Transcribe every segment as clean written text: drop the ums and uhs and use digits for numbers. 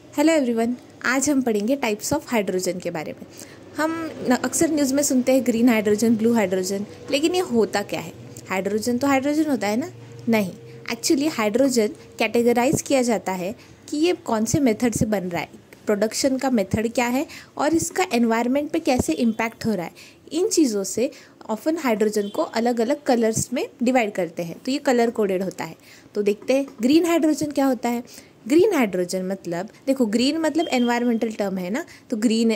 Hello everyone. आज हम पढ़ेंगे टाइप्स ऑफ हाइड्रोजन के बारे में। हम अक्सर न्यूज़ में सुनते हैं ग्रीन हाइड्रोजन, ब्लू हाइड्रोजन, लेकिन ये होता क्या है? हाइड्रोजन तो हाइड्रोजन होता है ना? नहीं, एक्चुअली हाइड्रोजन कैटेगराइज किया जाता है कि ये कौन से मेथड से बन रहा है, प्रोडक्शन का मेथड क्या है और इसका एनवायरनमेंट पे कैसे इम्पैक्ट हो रहा है। इन चीज़ों से ऑफन हाइड्रोजन को अलग अलग कलर्स में डिवाइड करते हैं, तो ये कलर कोडेड होता है। तो देखते हैं ग्रीन हाइड्रोजन क्या होता है। ग्रीन हाइड्रोजन मतलब, देखो ग्रीन मतलब एनवायरमेंटल टर्म है ना, तो ग्रीन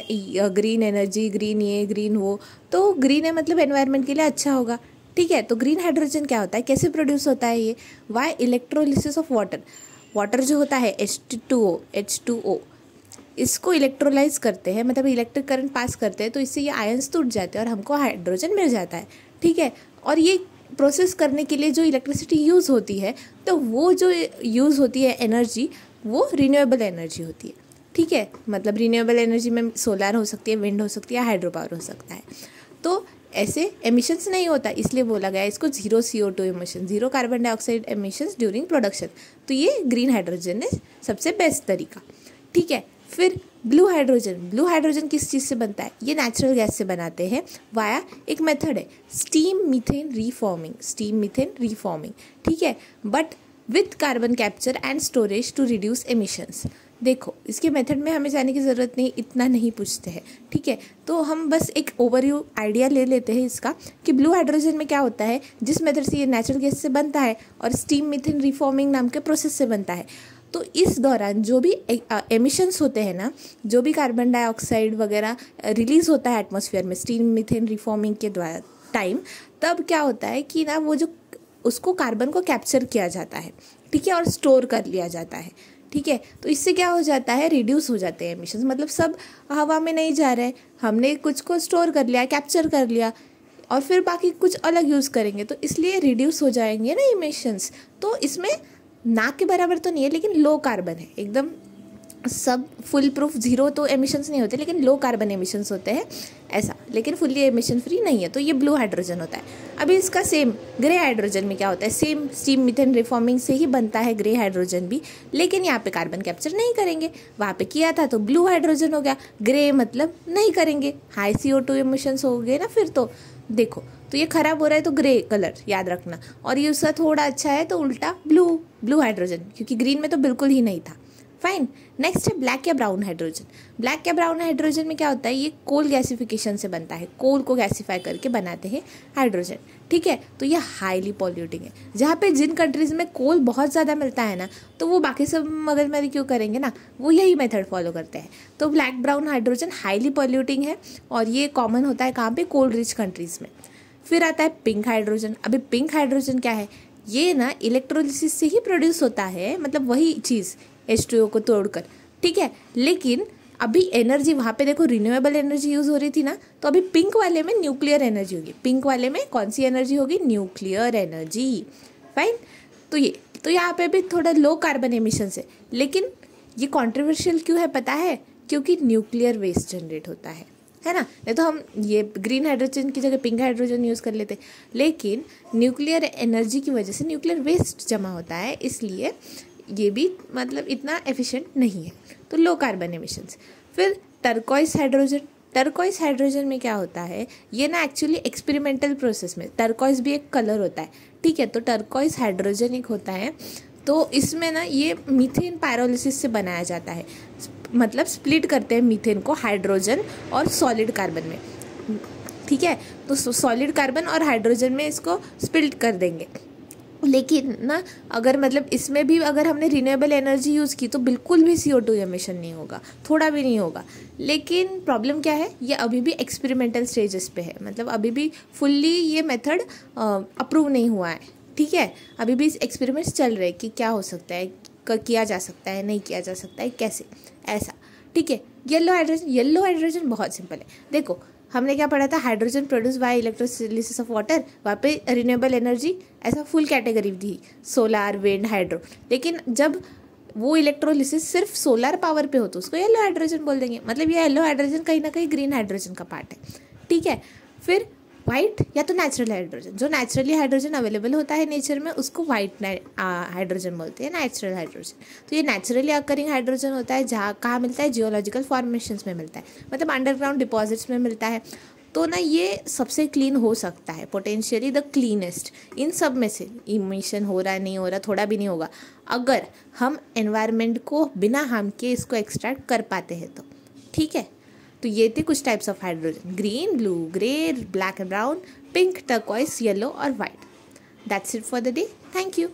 एनर्जी, ग्रीन ये ग्रीन वो, तो ग्रीन है मतलब एनवायरनमेंट के लिए अच्छा होगा। ठीक है, तो ग्रीन हाइड्रोजन क्या होता है, कैसे प्रोड्यूस होता है ये? Why electrolysis of water. Water जो होता है H2O, इसको इलेक्ट्रोलाइज करते हैं, मतलब इलेक्ट्रिक करंट पास करते हैं, तो इससे ये आयंस टूट जाते हैं और हमको हाइड्रोजन मिल जाता है। ठीक है, और ये प्रोसेस करने के लिए जो इलेक्ट्रिसिटी यूज़ होती है, तो वो जो यूज़ होती है एनर्जी, वो रिन्यूएबल एनर्जी होती है। ठीक है, मतलब रिन्यूएबल एनर्जी में सोलर हो सकती है, विंड हो सकती है, हाइड्रो पावर हो सकता है। तो ऐसे एमिशंस नहीं होता, इसलिए बोला गया इसको zero CO2 emission, zero carbon dioxide emissions during production. तो ये ग्रीन हाइड्रोजन है सबसे बेस्ट तरीका। ठीक है, फिर ब्लू हाइड्रोजन किस चीज़ से बनता है? ये नेचुरल गैस से बनाते हैं वाया एक मेथड है स्टीम मीथेन रीफॉर्मिंग। ठीक है, but with carbon capture and storage to reduce emissions. देखो इसके मेथड में हमें जाने की ज़रूरत नहीं, इतना नहीं पूछते हैं। ठीक है, तो हम बस एक ओवरव्यू आइडिया ले लेते हैं इसका कि ब्लू हाइड्रोजन में क्या होता है, जिस मेथड से ये नेचुरल गैस से बनता है और स्टीम मीथेन रीफॉर्मिंग नाम के प्रोसेस से बनता है। तो इस दौरान जो भी एमिशंस होते हैं ना, जो भी कार्बन डाइऑक्साइड वगैरह रिलीज़ होता है एटमॉस्फेयर में स्टीम मीथेन रिफॉर्मिंग के द्वारा टाइम, तब क्या होता है कि ना वो जो उसको कार्बन को कैप्चर किया जाता है, ठीक है, और स्टोर कर लिया जाता है। ठीक है, तो इससे क्या हो जाता है, रिड्यूस हो जाते हैं एमिशंस, मतलब सब हवा में नहीं जा रहे, हमने कुछ को स्टोर कर लिया, कैप्चर कर लिया और फिर बाकी कुछ अलग यूज़ करेंगे, तो इसलिए रिड्यूस हो जाएंगे ना एमिशंस। तो इसमें ना के बराबर तो नहीं है, लेकिन लो कार्बन है एकदम, सब फुल प्रूफ जीरो तो एमिशंस नहीं होते, लेकिन लो कार्बन एमिशंस होते हैं ऐसा, लेकिन फुल्ली एमिशन फ्री नहीं है। तो ये ब्लू हाइड्रोजन होता है। अभी इसका सेम ग्रे हाइड्रोजन में क्या होता है, सेम स्टीम मीथेन रिफॉर्मिंग से ही बनता है ग्रे हाइड्रोजन भी, लेकिन यहाँ पे कार्बन कैप्चर नहीं करेंगे, वहाँ पे किया था तो ब्लू हाइड्रोजन हो गया। ग्रे मतलब नहीं करेंगे, हाई CO2 एमिशंस हो गए ना, फिर तो देखो तो ये खराब हो रहा है तो ग्रे कलर याद रखना, और ये उसका थोड़ा अच्छा है तो उल्टा ब्लू हाइड्रोजन, क्योंकि ग्रीन में तो बिल्कुल ही नहीं था। फाइन, नेक्स्ट है ब्लैक या ब्राउन हाइड्रोजन में क्या होता है, ये कोल गैसिफिकेशन से बनता है, कोल को गैसिफाई करके बनाते हैं हाइड्रोजन। ठीक है, तो ये हाईली पॉल्यूटिंग है, जहाँ पे जिन कंट्रीज़ में कोल बहुत ज़्यादा मिलता है ना, तो वो बाकी सब मगजमारी क्यों करेंगे ना, वो यही मेथड फॉलो करते हैं। तो black brown hydrogen highly polluting है और ये कॉमन होता है कहाँ पे, कोल्ड रिच कंट्रीज़ में। फिर आता है पिंक हाइड्रोजन। अभी पिंक हाइड्रोजन क्या है, ये ना इलेक्ट्रोलिसिस से ही प्रोड्यूस होता है, मतलब वही चीज़ H2O को तोड़कर। ठीक है, लेकिन अभी एनर्जी वहाँ पे देखो रिन्यूएबल एनर्जी यूज़ हो रही थी ना, तो अभी पिंक वाले में न्यूक्लियर एनर्जी होगी। पिंक वाले में कौन सी एनर्जी होगी, न्यूक्लियर एनर्जी। फाइन, तो यहाँ पे भी थोड़ा लो कार्बन एमिशंस है, लेकिन ये कॉन्ट्रोवर्शियल क्यों है पता है, क्योंकि न्यूक्लियर वेस्ट जनरेट होता है ना। नहीं तो हम ये ग्रीन हाइड्रोजन की जगह पिंक हाइड्रोजन यूज़ कर लेते, लेकिन न्यूक्लियर एनर्जी की वजह से न्यूक्लियर वेस्ट जमा होता है, इसलिए ये भी मतलब इतना एफिशिएंट नहीं है, तो लो कार्बन एमिशंस। फिर टर्कोइस हाइड्रोजन में क्या होता है, ये ना एक्चुअली एक्सपेरिमेंटल प्रोसेस में, टर्कोइस भी एक कलर होता है। ठीक है, तो टर्कोइस हाइड्रोजन एक होता है, तो इसमें ना ये मीथेन पायरोलिसिस से बनाया जाता है, मतलब स्प्लिट करते हैं मीथेन को हाइड्रोजन और सॉलिड कार्बन में। ठीक है, तो सॉलिड कार्बन और हाइड्रोजन में इसको स्प्लिट कर देंगे, लेकिन ना अगर मतलब इसमें भी अगर हमने रिन्यूएबल एनर्जी यूज़ की तो बिल्कुल भी CO2 एमिशन नहीं होगा, थोड़ा भी नहीं होगा। लेकिन प्रॉब्लम क्या है, ये अभी भी एक्सपेरिमेंटल स्टेजेस पे है, मतलब अभी भी फुल्ली ये मेथड अप्रूव नहीं हुआ है। ठीक है, अभी भी एक्सपेरिमेंट्स चल रहे हैं कि क्या हो सकता है, किया जा सकता है, नहीं किया जा सकता है, कैसे ऐसा। ठीक है, येलो हाइड्रोजन बहुत सिंपल है। देखो हमने क्या पढ़ा था, hydrogen produce by electrolysis of water, वहाँ पे रिन्यूएबल एनर्जी ऐसा फुल कैटेगरी दी, सोलार, विंड, हाइड्रो। लेकिन जब वो इलेक्ट्रोलिसिस सिर्फ सोलार पावर पे हो तो उसको येलो हाइड्रोजन बोल देंगे, मतलब ये येलो हाइड्रोजन कहीं ना कहीं ग्रीन हाइड्रोजन का पार्ट है। ठीक है, फिर वाइट या तो नेचुरल हाइड्रोजन। जो नेचुरली हाइड्रोजन अवेलेबल होता है नेचर में उसको वाइट हाइड्रोजन बोलते हैं, नेचुरल हाइड्रोजन। तो ये नेचुरली अकरिंग हाइड्रोजन होता है, जहाँ कहाँ मिलता है, जियोलॉजिकल फॉर्मेशंस में मिलता है, मतलब अंडरग्राउंड डिपॉजिट्स में मिलता है। तो ना ये सबसे क्लीन हो सकता है, पोटेंशियली द क्लीनेस्ट इन सब में से। इमिशन हो रहा है, नहीं हो रहा, थोड़ा भी नहीं होगा, अगर हम एनवायरनमेंट को बिना हार्म के इसको एक्सट्रैक्ट कर पाते हैं तो। ठीक है, तो ये थे कुछ types of hydrogen: green, blue, grey, black and brown, pink, turquoise, yellow और white. That's it for the day. Thank you.